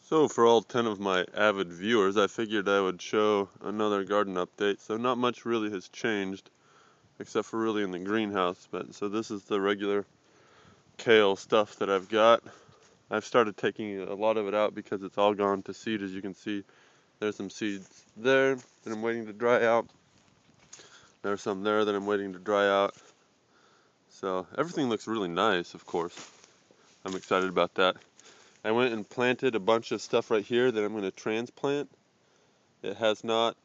So for all 10 of my avid viewers, I figured I would show another garden update. So not much really has changed, except for really in the greenhouse. But so this is the regular kale stuff that I've got. I've started taking a lot of it out because it's all gone to seed. As you can see, there's some seeds there that I'm waiting to dry out. There's some there that I'm waiting to dry out. So everything looks really nice, of course. I'm excited about that. I went and planted a bunch of stuff right here that I'm going to transplant. It has not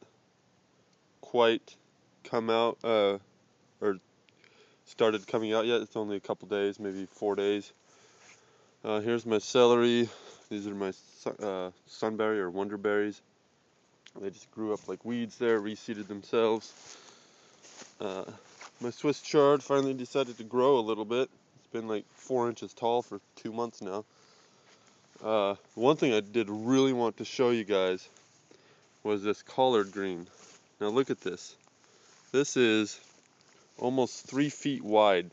quite come out or started coming out yet. It's only a couple days, maybe 4 days. Here's my celery. These are my sunberry or wonderberries. They just grew up like weeds there, reseeded themselves. My Swiss chard finally decided to grow a little bit. It's been like 4 inches tall for 2 months now. One thing I did really want to show you guys was this collard green. Now look at this. This is almost 3 feet wide.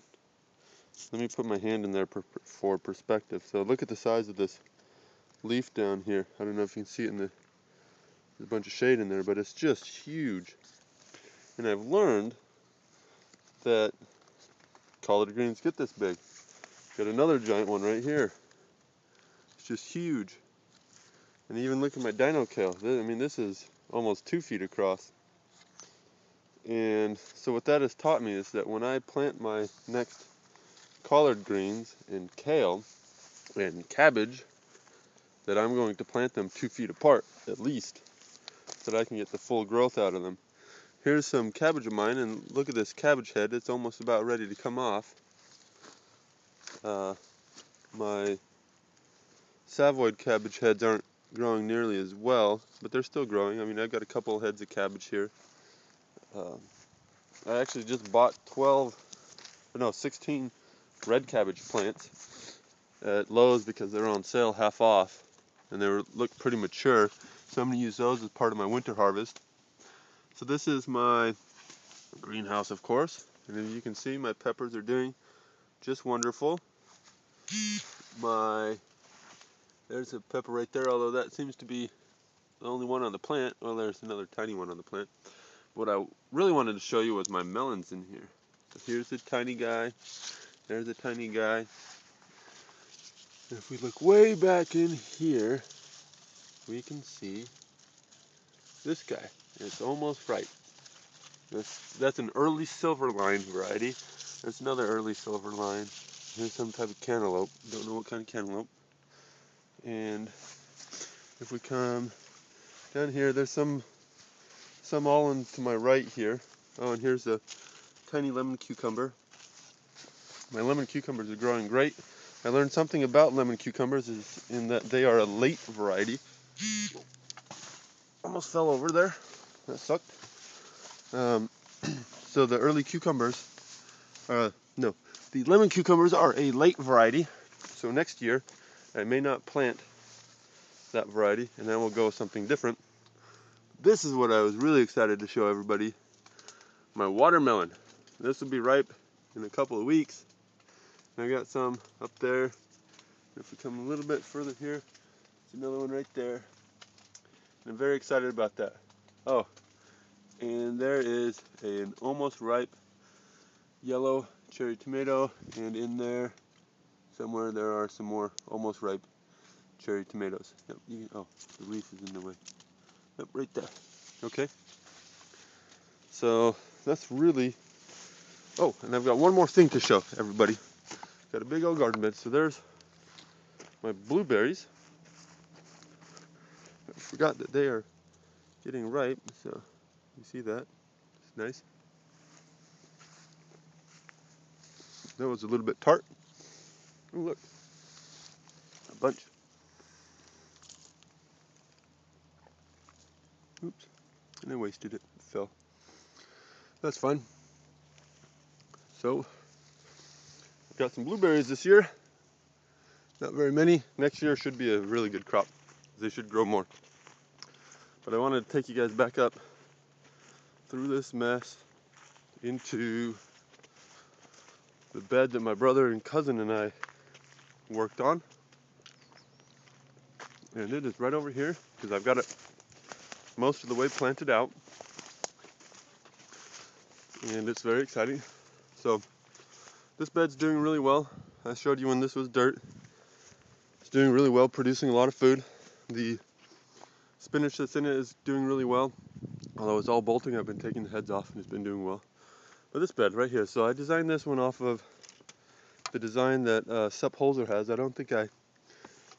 Let me put my hand in there for perspective. So look at the size of this leaf down here. I don't know if you can see it there's a bunch of shade in there, but it's just huge. And I've learned that collard greens get this big. Got another giant one right here. It's just huge. And even look at my dino kale. I mean, this is almost 2 feet across. And so what that has taught me is that when I plant my next collard greens and kale and cabbage, that I'm going to plant them 2 feet apart at least, so that I can get the full growth out of them. Here's some cabbage of mine, and look at this cabbage head. It's almost about ready to come off. My Savoyed cabbage heads aren't growing nearly as well, but they're still growing. I mean, I've got a couple heads of cabbage here. I actually just bought 16 red cabbage plants at Lowe's because they're on sale half off, and they look pretty mature. So I'm going to use those as part of my winter harvest. So this is my greenhouse, of course, and as you can see, my peppers are doing just wonderful. There's a pepper right there, although that seems to be the only one on the plant. Well, there's another tiny one on the plant. What I really wanted to show you was my melons in here. So here's a tiny guy. There's a tiny guy. And if we look way back in here, we can see this guy. It's almost ripe. That's an early silver line variety. There's another early silver line. Here's some type of cantaloupe. Don't know what kind of cantaloupe. And if we come down here, there's some all in to my right here. Oh, and here's a tiny lemon cucumber. My lemon cucumbers are growing great. I learned something about lemon cucumbers is in that they are a late variety. Almost fell over there. That sucked. So the early cucumbers, the lemon cucumbers are a late variety. So next year, I may not plant that variety, and then we'll go with something different. This is what I was really excited to show everybody. My watermelon. This will be ripe in a couple of weeks. I got some up there. If we come a little bit further here, there's another one right there. And I'm very excited about that. Oh, and there is an almost ripe yellow cherry tomato, and in there somewhere there are some more almost ripe cherry tomatoes. Yep, the leaf is in the way. Yep, right there. Okay. So that's really. Oh, and I've got one more thing to show everybody. Got a big old garden bed. So there's my blueberries. I forgot that they are getting ripe. So you see that? It's nice. That was a little bit tart. Oh, look, a bunch. Oops, and I wasted it. It fell. That's fine. So, I've got some blueberries this year. Not very many. Next year should be a really good crop. They should grow more. But I wanted to take you guys back up through this mess into the bed that my brother and cousin and I worked on. And it is right over here because I've got it most of the way planted out. And it's very exciting. So this bed's doing really well. I showed you when this was dirt. It's doing really well, producing a lot of food. The spinach that's in it is doing really well. Although it's all bolting, I've been taking the heads off and it's been doing well. But this bed right here, so I designed this one off of the design that Sepp Holzer has. I don't think I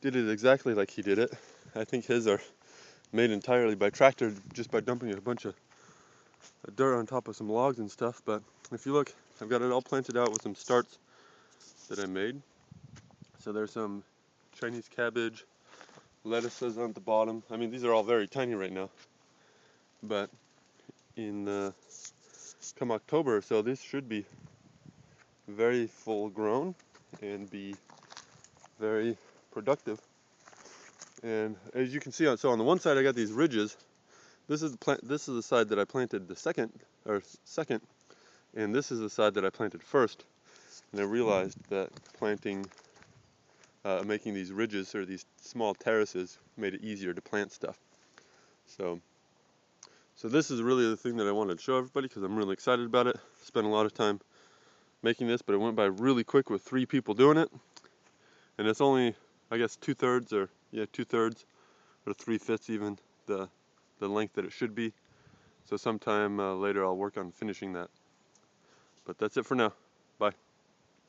did it exactly like he did it. I think his are made entirely by tractor, just by dumping a bunch of dirt on top of some logs and stuff. But if you look, I've got it all planted out with some starts that I made. So there's some Chinese cabbage, lettuces on the bottom. I mean, these are all very tiny right now, but in come October, so this should be very full grown and be very productive. And as you can see, so on the one side I got these ridges. This is the side that I planted the second, and this is the side that I planted first. And I realized that making these ridges or these small terraces made it easier to plant stuff. So this is really the thing that I wanted to show everybody because I'm really excited about it. Spent a lot of time making this, but it went by really quick with 3 people doing it. And it's only, I guess, 2/3 or 3/5 even the length that it should be. So sometime later I'll work on finishing that. But that's it for now. Bye.